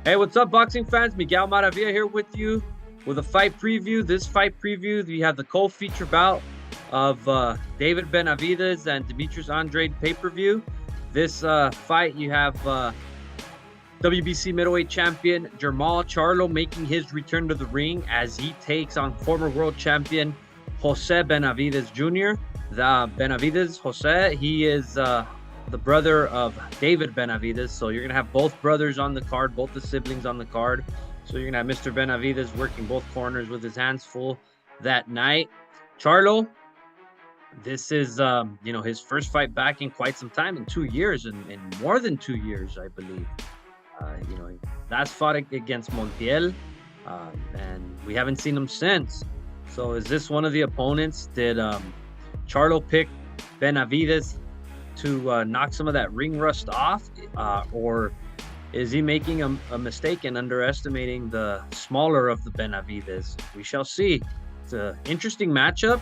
Hey, what's up, boxing fans? Miguel Maravilla here with you with a fight preview. This fight preview, we have the co-feature bout of David Benavidez and Demetrius Andrade pay-per-view. This fight, you have WBC middleweight champion Jermall Charlo making his return to the ring as he takes on former world champion Jose Benavidez Jr. The Benavidez Jose, he is the brother of David Benavidez. So you're going to have both brothers on the card, both the siblings on the card. So you're going to have Mr. Benavidez working both corners with his hands full that night. Charlo, this is, his first fight back in quite some time, in 2 years, and more than 2 years, I believe. Last fought against Montiel, and we haven't seen him since. So is this one of the opponents? Did Charlo pick Benavidez to knock some of that ring rust off, or is he making a mistake and underestimating the smaller of the Benavidez? We shall see. It's an interesting matchup.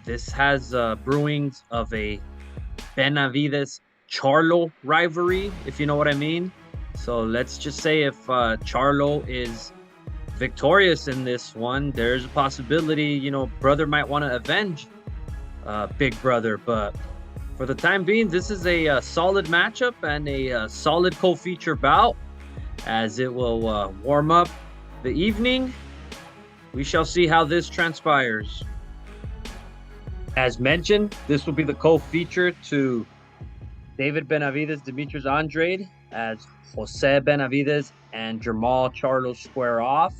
This has brewings of a Benavidez Charlo rivalry, if you know what I mean. So let's just say if Charlo is victorious in this one, there's a possibility, brother might want to avenge big brother. But for the time being, this is a solid matchup and a solid co-feature bout, as it will warm up the evening. We shall see how this transpires. As mentioned, this will be the co-feature to David Benavidez, Demetrius Andrade, as Jose Benavidez and Jermall Charlo square off.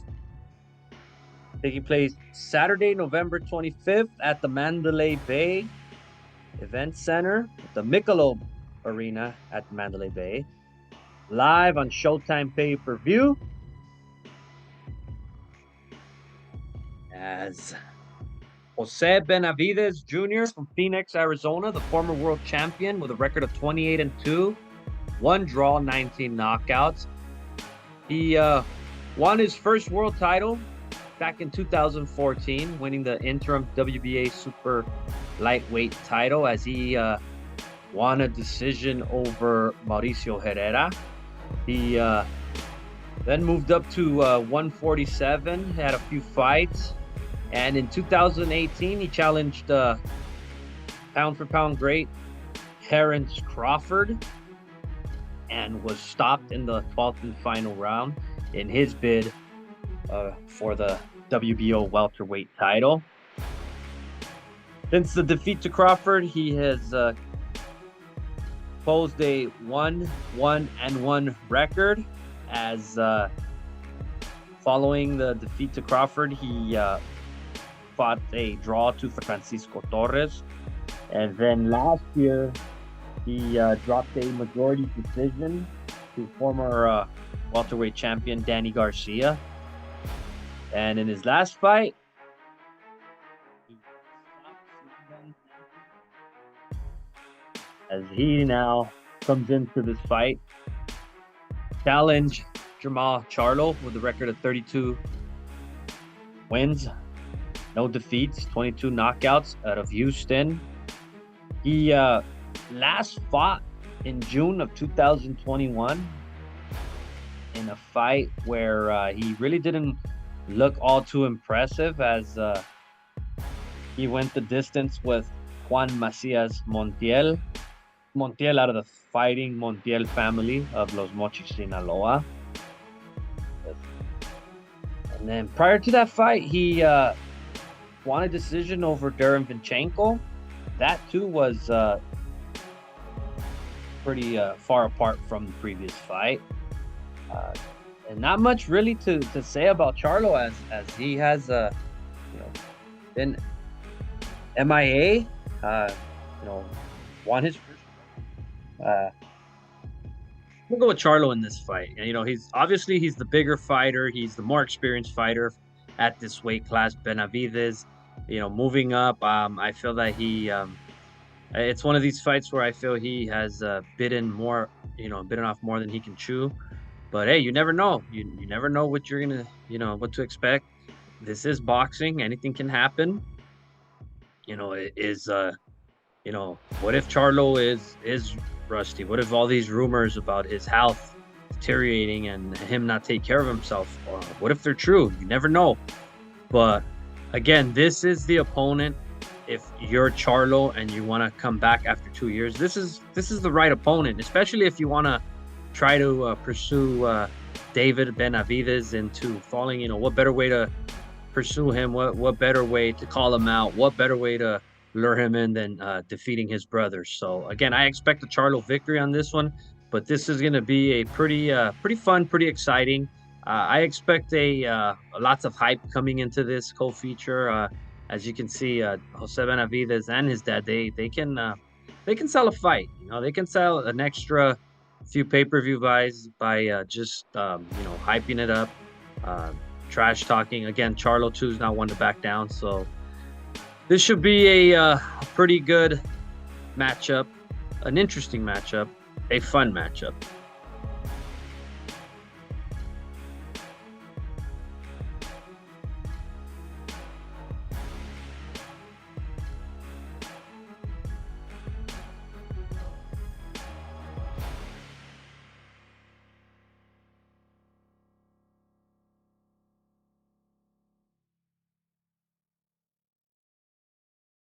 Taking place Saturday, November 25th at the Mandalay Bay Event Center, the Michelob Arena at Mandalay Bay. Live on Showtime pay-per-view. As Jose Benavidez Jr. from Phoenix, Arizona, the former world champion with a record of 28-2, 1 draw, 19 knockouts. He won his first world title back in 2014, winning the interim WBA super lightweight title as he won a decision over Mauricio Herrera. He then moved up to 147, had a few fights. And in 2018, he challenged pound-for-pound great Terrence Crawford and was stopped in the 12th and final round in his bid for the WBO welterweight title. Since the defeat to Crawford, he has posed a 1-1-1 record. As following the defeat to Crawford, he fought a draw to Francisco Torres. And then last year, he dropped a majority decision to former welterweight champion Danny Garcia. And in his last fight, as he now comes into this fight, challenge Jermall Charlo with a record of 32 wins, no defeats, 22 knockouts out of Houston. He last fought in June of 2021 in a fight where he really didn't look all too impressive, as he went the distance with Juan Macias Montiel. Montiel out of the Fighting Montiel family of Los Mochis, Sinaloa. And then prior to that fight, he won a decision over Duran Vinchenko. That too was pretty far apart from the previous fight. And not much really to say about Charlo, as he has been MIA. Won his first. We'll go with Charlo in this fight. And he's the bigger fighter. He's the more experienced fighter at this weight class. Benavidez, moving up. I feel that it's one of these fights where I feel he has bitten off more than he can chew. But hey, you never know. You never know what you're gonna, what to expect. This is boxing. Anything can happen. What if Charlo is rusty? What if all these rumors about his health deteriorating and him not take care of himself. What if they're true? You never know. But again, this is the opponent. If you're Charlo and you want to come back after 2 years, this is the right opponent, especially if you want to try to pursue David Benavidez into falling. What better way to pursue him? What better way to call him out? What better way to lure him in than defeating his brother? So again, I expect a Charlo victory on this one, but this is going to be a pretty fun, pretty exciting. I expect lots of hype coming into this co-feature. As you can see, Jose Benavidez and his dad, they can sell a fight. They can sell an extra few pay-per-view buys by just hyping it up, trash talking. Again, Charlo 2 is not one to back down, so this should be a pretty good matchup, an interesting matchup, a fun matchup.